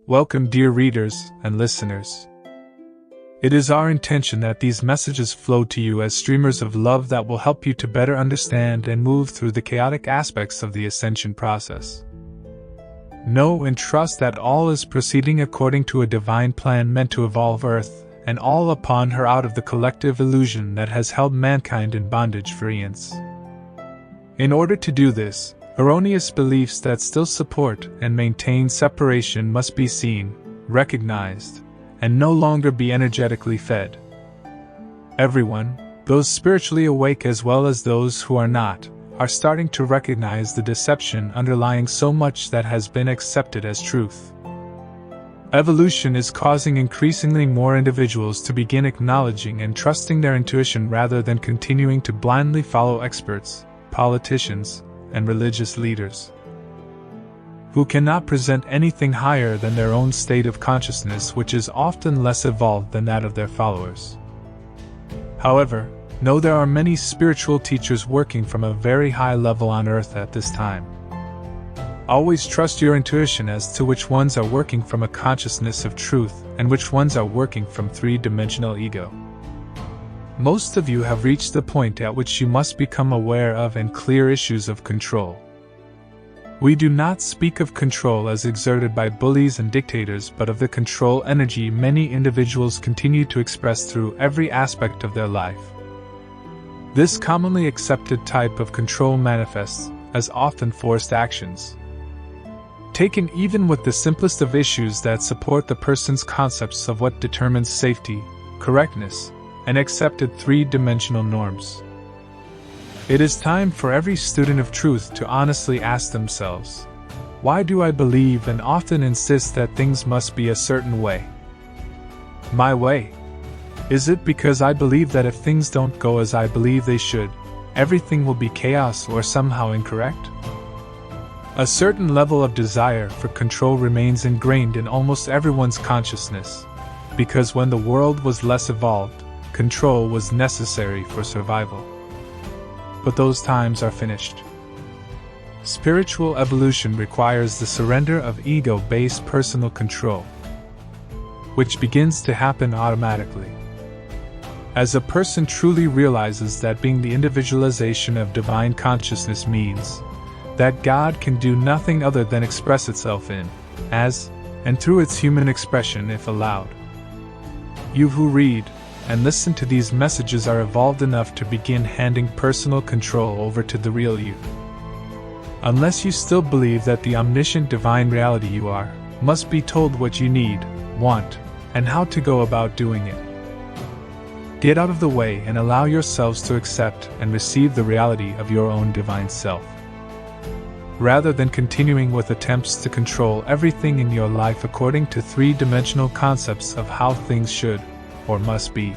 Welcome, dear readers and listeners. It is our intention that these messages flow to you as streamers of love that will help you to better understand and move through the chaotic aspects of the ascension process. Know and trust that all is proceeding according to a divine plan meant to evolve Earth and all upon her out of the collective illusion that has held mankind in bondage for eons. In order to do this, erroneous beliefs that still support and maintain separation must be seen, recognized, and no longer be energetically fed. Everyone, those spiritually awake as well as those who are not, are starting to recognize the deception underlying so much that has been accepted as truth. Evolution is causing increasingly more individuals to begin acknowledging and trusting their intuition rather than continuing to blindly follow experts, politicians, and religious leaders who cannot present anything higher than their own state of consciousness, which is often less evolved than that of their followers. However, know there are many spiritual teachers working from a very high level on Earth at this time. Always trust your intuition as to which ones are working from a consciousness of truth and which ones are working from three-dimensional ego. Most of you have reached the point at which you must become aware of and clear issues of control. We do not speak of control as exerted by bullies and dictators, but of the control energy many individuals continue to express through every aspect of their life. This commonly accepted type of control manifests as often forced actions. Taken even with the simplest of issues that support the person's concepts of what determines safety, correctness, and accepted three-dimensional norms. It is time for every student of truth to honestly ask themselves, why do I believe and often insist that things must be a certain way? My way? Is it because I believe that if things don't go as I believe they should, everything will be chaos or somehow incorrect? A certain level of desire for control remains ingrained in almost everyone's consciousness, because when the world was less evolved, control was necessary for survival. But those times are finished. Spiritual evolution requires the surrender of ego-based personal control, which begins to happen automatically. As a person truly realizes that being the individualization of divine consciousness means that God can do nothing other than express itself in, as, and through its human expression if allowed. You who read and listen to these messages are evolved enough to begin handing personal control over to the real you. Unless you still believe that the omniscient divine reality you are must be told what you need, want, and how to go about doing it. Get out of the way and allow yourselves to accept and receive the reality of your own divine self. Rather than continuing with attempts to control everything in your life according to three-dimensional concepts of how things should or must be.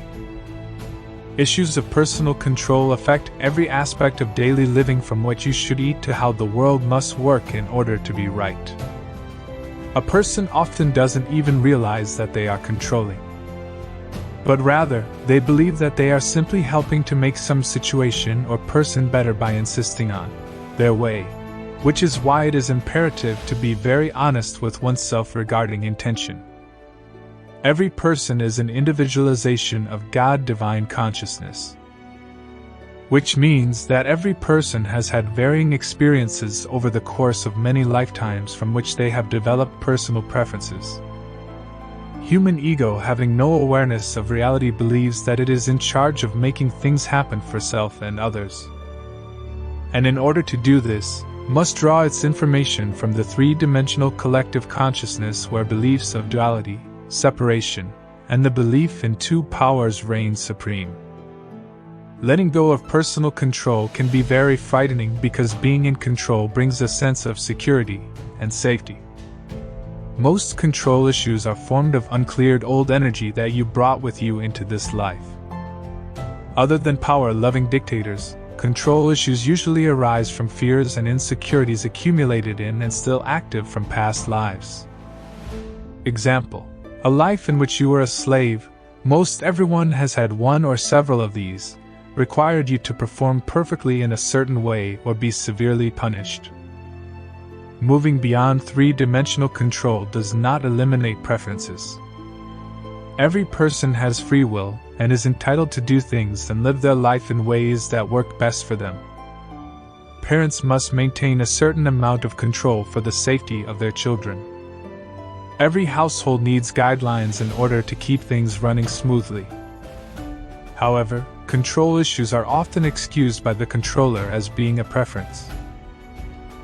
Issues of personal control affect every aspect of daily living, from what you should eat to how the world must work in order to be right. A person often doesn't even realize that they are controlling, but rather, they believe that they are simply helping to make some situation or person better by insisting on their way, which is why it is imperative to be very honest with oneself regarding intention. Every person is an individualization of God divine consciousness, which means that every person has had varying experiences over the course of many lifetimes from which they have developed personal preferences. Human ego, having no awareness of reality, believes that it is in charge of making things happen for self and others. And in order to do this, must draw its information from the three-dimensional collective consciousness where beliefs of duality, separation, and the belief in two powers reign supreme. Letting go of personal control can be very frightening because being in control brings a sense of security and safety. Most control issues are formed of uncleared old energy that you brought with you into this life. Other than power-loving dictators, control issues usually arise from fears and insecurities accumulated in and still active from past lives. Example: a life in which you were a slave, Most everyone has had one or several of these, required you to perform perfectly in a certain way or be severely punished. Moving beyond three-dimensional control does not eliminate preferences. Every person has free will and is entitled to do things and live their life in ways that work best for them. Parents must maintain a certain amount of control for the safety of their children. Every household needs guidelines in order to keep things running smoothly. However, control issues are often excused by the controller as being a preference.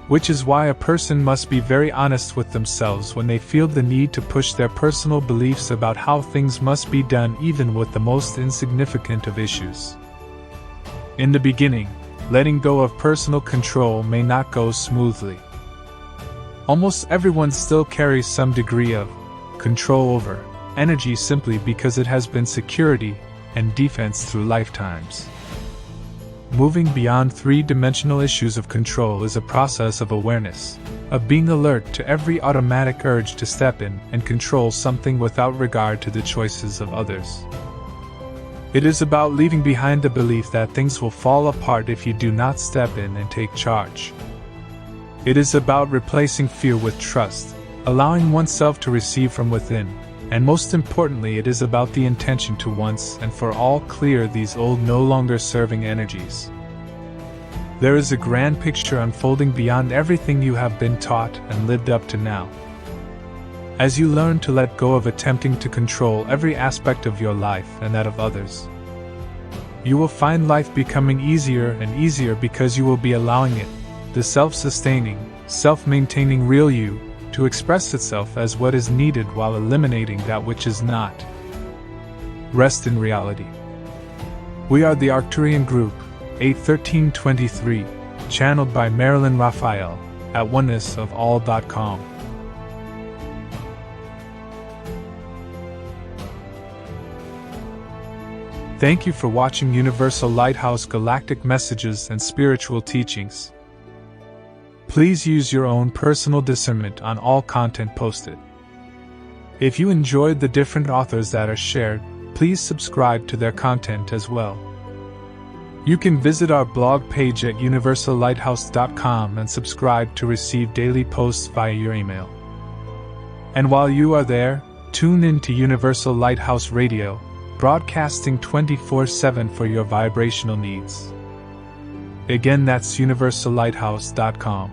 Which is why a person must be very honest with themselves when they feel the need to push their personal beliefs about how things must be done, even with the most insignificant of issues. In the beginning, letting go of personal control may not go smoothly. Almost everyone still carries some degree of control over energy simply because it has been security and defense through lifetimes. Moving beyond three-dimensional issues of control is a process of awareness, of being alert to every automatic urge to step in and control something without regard to the choices of others. It is about leaving behind the belief that things will fall apart if you do not step in and take charge. It is about replacing fear with trust, allowing oneself to receive from within, and most importantly, it is about the intention to once and for all clear these old, no longer serving energies. There is a grand picture unfolding beyond everything you have been taught and lived up to now. As you learn to let go of attempting to control every aspect of your life and that of others, you will find life becoming easier and easier because you will be allowing it, the self-sustaining, self-maintaining real you, to express itself as what is needed while eliminating that which is not. Rest in reality. We are the Arcturian Group, 81323, channeled by Marilyn Raphael, at onenessofall.com. Thank you for watching Universal Lighthouse Galactic Messages and Spiritual Teachings. Please use your own personal discernment on all content posted. If you enjoyed the different authors that are shared, please subscribe to their content as well. You can visit our blog page at universallighthouse.com and subscribe to receive daily posts via your email. And while you are there, tune in to Universal Lighthouse Radio, broadcasting 24/7 for your vibrational needs. Again, that's universallighthouse.com.